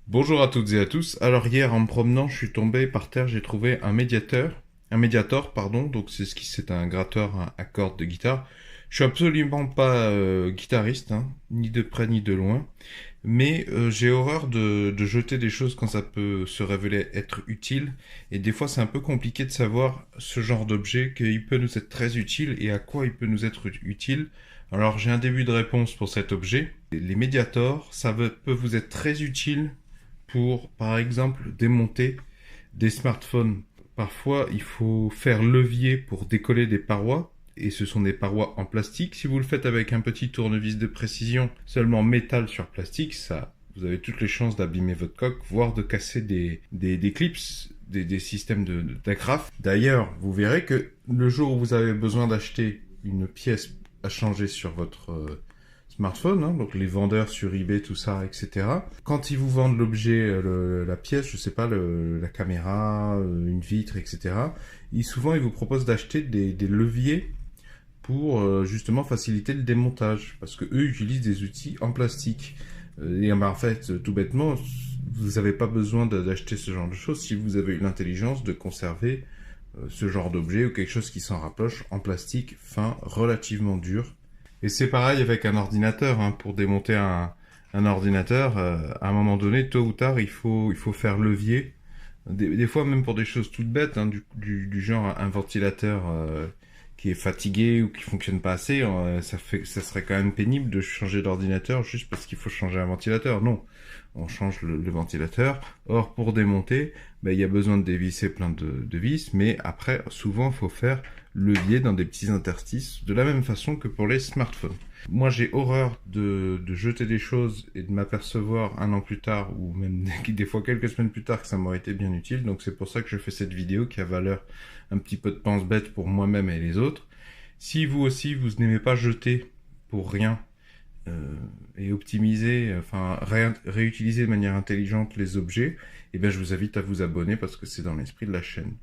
Bonjour à toutes et à tous. Alors hier en me promenant, je suis tombé par terre, j'ai trouvé un médiator, pardon. Donc c'est un gratteur à cordes de guitare. Je suis absolument pas guitariste, hein, ni de près ni de loin, mais j'ai horreur de jeter des choses quand ça peut se révéler être utile. Et des fois, c'est un peu compliqué de savoir ce genre d'objet qu'il peut nous être très utile et à quoi il peut nous être utile. Alors j'ai un début de réponse pour cet objet. Les médiators, peut vous être très utile pour, par exemple, démonter des smartphones. Parfois, il faut faire levier pour décoller des parois, et ce sont des parois en plastique. Si vous le faites avec un petit tournevis de précision, seulement métal sur plastique, ça, vous avez toutes les chances d'abîmer votre coque, voire de casser des clips, des systèmes d'agrafes. D'ailleurs, vous verrez que le jour où vous avez besoin d'acheter une pièce à changer sur votre smartphone, hein, donc les vendeurs sur eBay, tout ça, etc. Quand ils vous vendent l'objet, la pièce, je sais pas, la caméra, une vitre, etc. Souvent, ils vous proposent d'acheter des leviers pour justement faciliter le démontage, parce que eux utilisent des outils en plastique. Et ben, en fait, tout bêtement, vous n'avez pas besoin d'acheter ce genre de choses si vous avez eu l'intelligence de conserver ce genre d'objet ou quelque chose qui s'en rapproche en plastique fin, relativement dur. Et c'est pareil avec un ordinateur, hein. Pour démonter un ordinateur, à un moment donné, tôt ou tard, il faut faire levier. Des fois, même pour des choses toutes bêtes, hein, du genre un ventilateur qui est fatigué ou qui fonctionne pas assez, ça serait quand même pénible de changer d'ordinateur juste parce qu'il faut changer un ventilateur. Non, on change le ventilateur. Or, pour démonter, ben, il y a besoin de dévisser plein de vis, mais après, souvent, il faut faire levier dans des petits interstices, de la même façon que pour les smartphones. Moi, j'ai horreur de jeter des choses et de m'apercevoir un an plus tard, ou même des fois quelques semaines plus tard, que ça m'aurait été bien utile. Donc c'est pour ça que je fais cette vidéo qui a valeur un petit peu de pense-bête pour moi-même et les autres. Si vous aussi, vous n'aimez pas jeter pour rien, et optimiser, enfin réutiliser de manière intelligente les objets, eh bien je vous invite à vous abonner parce que c'est dans l'esprit de la chaîne.